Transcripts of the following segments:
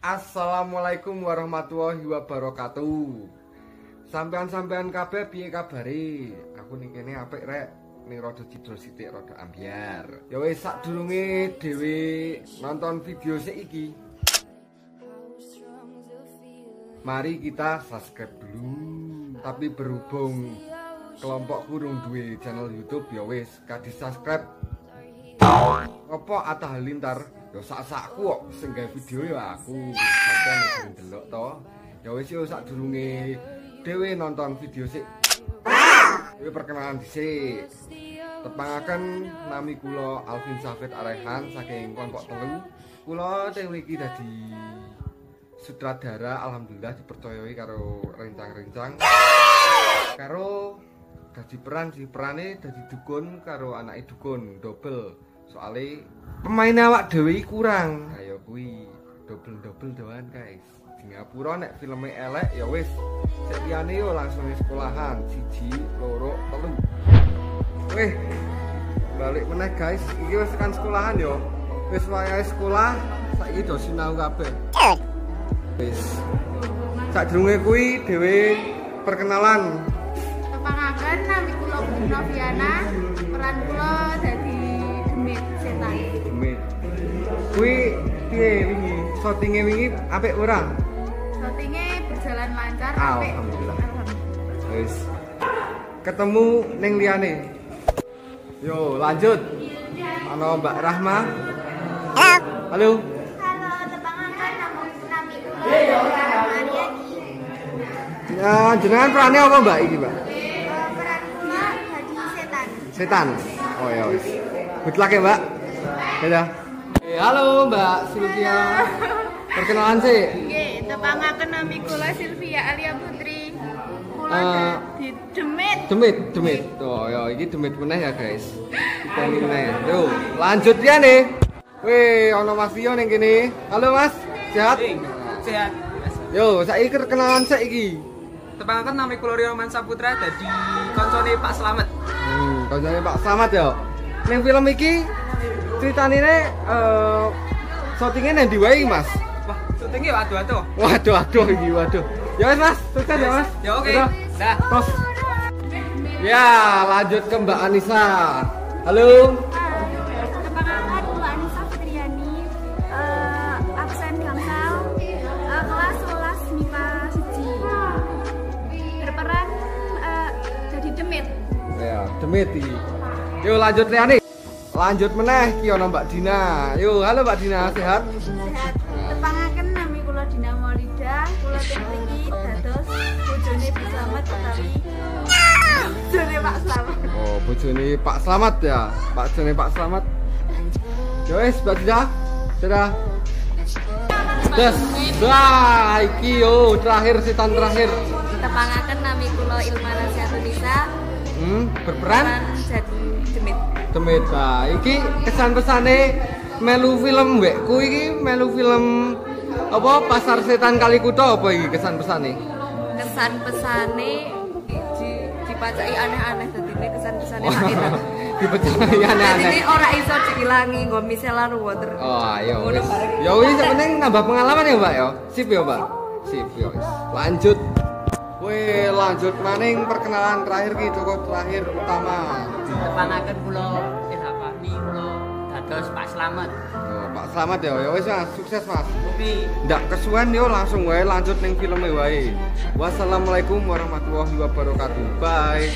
Assalamualaikum warahmatullahi wabarakatuh. Sampean-sampean kabeh piye kabare? Aku ning kene apik rek, ning rada cidul sithik rada ambyar. Ya wis sadurunge dhewe nonton video iki. Mari kita subscribe dulu. Tapi berhubung kelompok kurung duwe channel YouTube ya wis kadi subscribe. Apa Atta Halilintar? Ya sak-sakku kok sing gawe video ya aku. Sampeyan nek ndelok to. Ya wis yo sadurunge dhewe nonton video sik. Dhewe perkenalan dhisik. Tepangaken nami kula Alvin Safid Arehan saking kelompok telu. Kula dhewe iki dadi sutradara, alhamdulillah dipercayai karo rencang-rencang. Karo dadi perane dadi dukun karo anake dukun double. Soale pemain awak dhewe kurang. Ayo kuwi double doan guys. Di Ngapura nek filme elek ya wis. Sek liyane yo langsung sekolahan 1, 2, 3. Weh. Balik meneh guys. Iki wis tekan sekolahan yo. Wis wayahe sekolah, saiki do sinau kabeh. Wis. Sadurunge kuwi dhewe perkenalan. Tepangaken nami kula Budi Noviana, peran kula dadi Demit setan. Demit. Kuwi piye wingi? Syutinge wingi apik ora? Syutinge berjalan lancar apik. Alhamdulillah. Wis. Ketemu ning liyane. Yo, lanjut. Ana Mbak Rahma. Halo. Halo, tepangaken nami kula Mariani. Ya, jenengan perane apa Mbak iki, Mbak? Peran kula dadi setan. Setan. Oh ya wis. Good luck ya, Mbak. Dadah. Halo Mbak Sylvia. Perkenalan sih. Nggih, tepangaken nami kula Sylvia Alia Putri. Kula dadi Demit. Demit. Oh ya, iki demit meneh ya, guys. Kita meneh. Yo, lanjut ya nih. Weh, ana Mas Tio ning kene. Halo Mas, sehat? Sehat. Yo, saiki kenalan sik iki. Tepangaken nami kula Rio Mansa Putra dadi koncone Pak Slamet. Kancane Pak Slamet ya. Ning film iki ceritane syutingnya nang ndi wae, Mas? Wah, syutingnya waduh-waduh. Waduh iki waduh. Ya wis Mas, sukses ya Mas. Ya oke. Udah. Dah. Tos. Ya, lanjut ke Mbak Anissa. Halo. Tepangaken kula Anissa Fitriani, absen gangsal, kelas 11 MIPA 1. Berperan jadi Demit. Ya, demit iki. Yuk lanjut liyane. Lanjut meneh ki ana Mbak Dina. Yuk, halo Mbak Dina, sehat? Sehat. Tepangaken nami kula Dina Maulida, kula mriki dados bojone Pak Slamet utawi bojone Pak Slamet. Oh, bojone Pak Slamet ya. Bojone Pak Slamet. Ya wis, Mbak Dina. Dadah. Des. Wah, iki yo terakhir setan terakhir. Tepangaken nami kula Ilmana Syahtunisa, Berperan jadi Demit. Demit. Nah, iki kesan-pesane melu film mbekku iki melu film apa Pasar Setan Kalikuto apa iki kesan-pesane? Kesan-pesane dipacaki aneh-aneh dadine kesan-pesane tak enak. Dipecai aneh-aneh. Jadi ora iso diilangi nggo miselan water. Oh, ayo. Ya wis penting nambah pengalaman ya, Mbak ya. Sip ya, Mbak. Sip ya wis. Lanjut. Weh, lanjut maning perkenalan terakhir ki cukup terakhir utama. Tepangaken kula Ilhapani kula dados Pak Slamet. Oh, Pak Slamet ya. Ya wis Mas, sukses Mas. Oke. Ndak kesuwen yo langsung wae lanjut ning filme wae. Wassalamualaikum warahmatullahi wabarakatuh. Bye.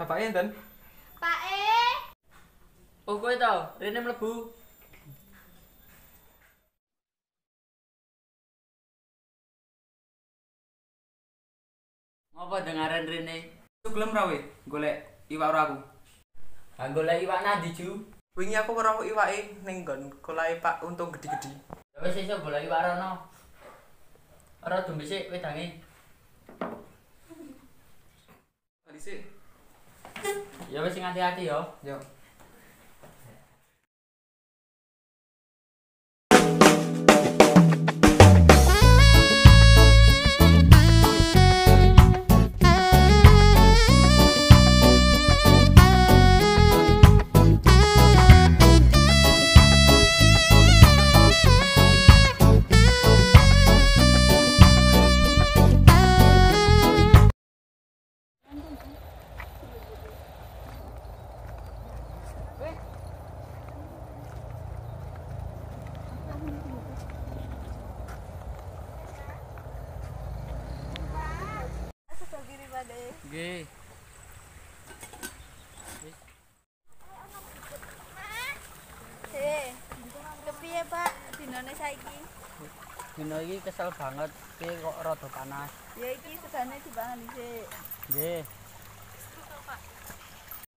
Bapaknya enten. Pak Oh kowe to, rene mlebu. Ngopo dengaran rene? Gelem ra we golek iwak ora aku. Ha golek iwak nandi Ju? Wingi aku weruh iwake ning nggon kolahe Pak Untung gede-gede. Ya wis iso golek iwak rono. Ora dumbe sik wedange. Tadi sih. Ya wis sing hati-hati yo. Yo. Nggih. kepiye Pak dinane saiki? Dino iki kesel banget, ki kok rada panas. Ya iki segane dipangan dhisik. Nggih.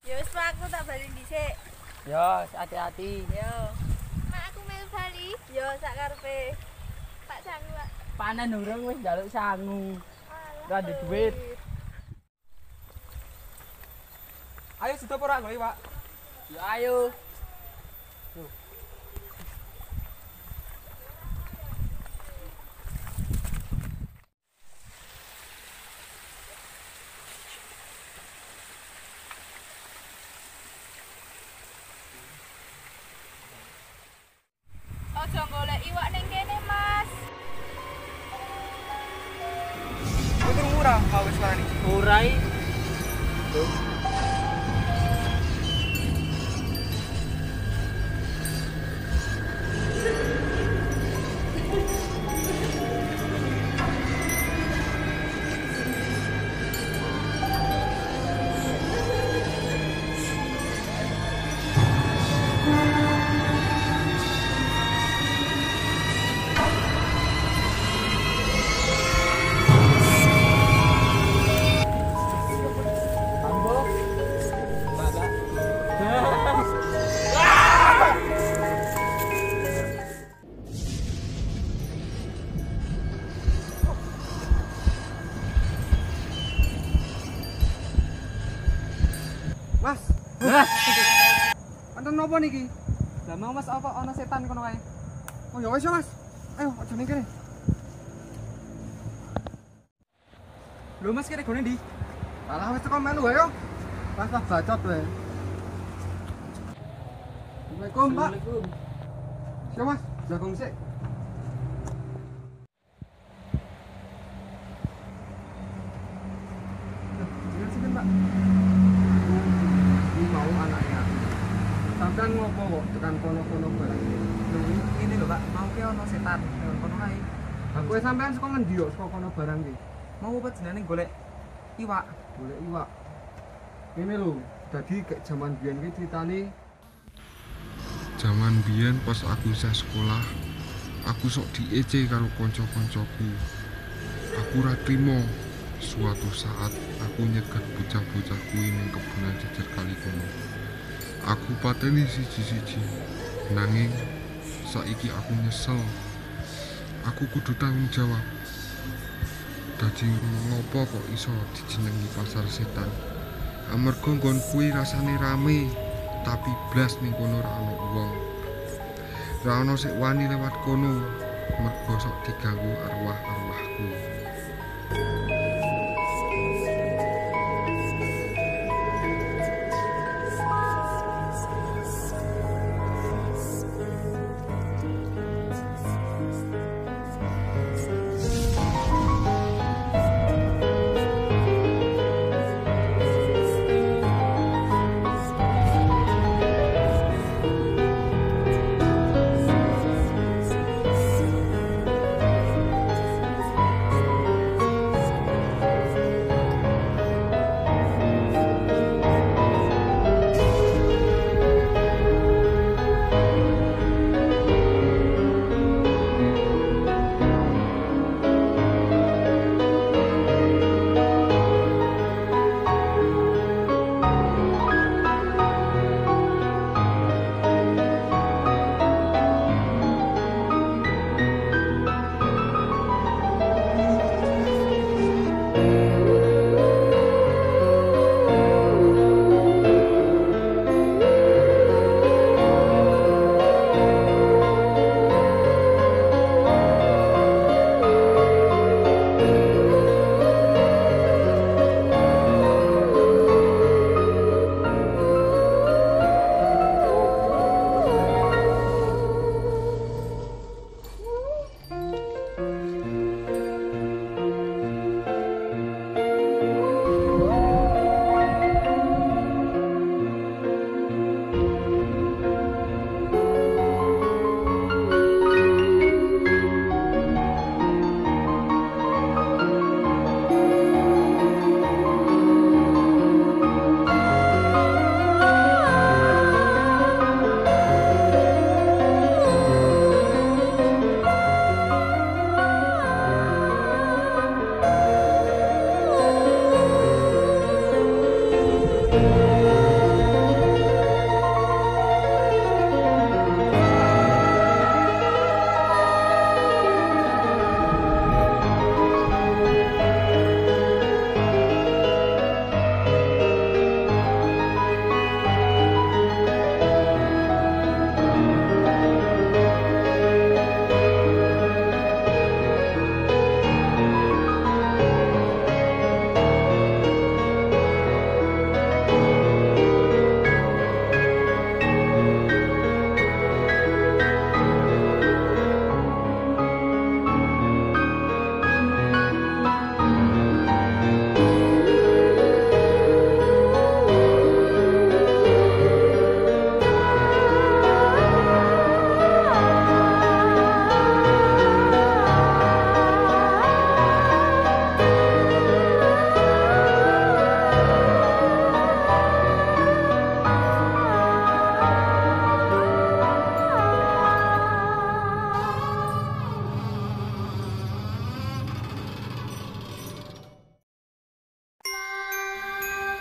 Ya wis Pak aku tak bali dhisik. Yo, hati-hati. Yo. Mak aku melu bali. Yo sak karepe. Pak sangu Pak. Panen urung wis njaluk sangu. Ora ada duit. Ayo sudah ora golek iwak. Yo ayo. Ojo golek iwak ning kene, Mas. Itu murah kau wis marani. Urai. Mas. Enten nopo niki? Lah mau Mas apa ana setan kono kae? Oh ya wis ya Mas. Ayo aja ning kene. Lho Mas kene gone ndi? Alah wis teko melu ayo. Pas bacot wae. Assalamualaikum, Pak. Siapa Mas? Jagung sik. Jangan sini, Pak. Ini mau anaknya. Sampean ngopo kok tekan kono-kono barang ini? Lho ini lho Pak, mau ke ana setan kono kae. Aku sampean saka ngendi kok saka kono barang iki? Mau apa jenenge golek iwak? Golek iwak. Ini lho, dadi kayak zaman biyen ki ceritane Zaman biyen pas aku isih sekolah, aku sok diece karo kanca-kancaku. Aku ora trimo. Suatu saat aku nyegat bocah-bocah kuwi ning kebunan jejer kali kono. Aku pateni siji-siji. Nanging saiki aku nyesel. Aku kudu tanggung jawab. Dadi ngopo kok iso dijenengi pasar setan? Amarga nggon kuwi rasane rame. Tapi blas ning kono ora ana wong. Ora ana sik wani lewat kono, mergo sok diganggu arwah-arwahku.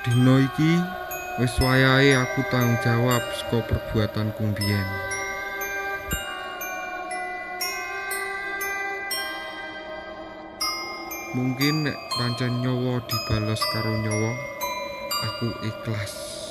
Dina iki wis wayahe aku tanggung jawab saka perbuatanku mbiyen. Mungkin nek pancen nyawa dibales karo nyawa, aku ikhlas.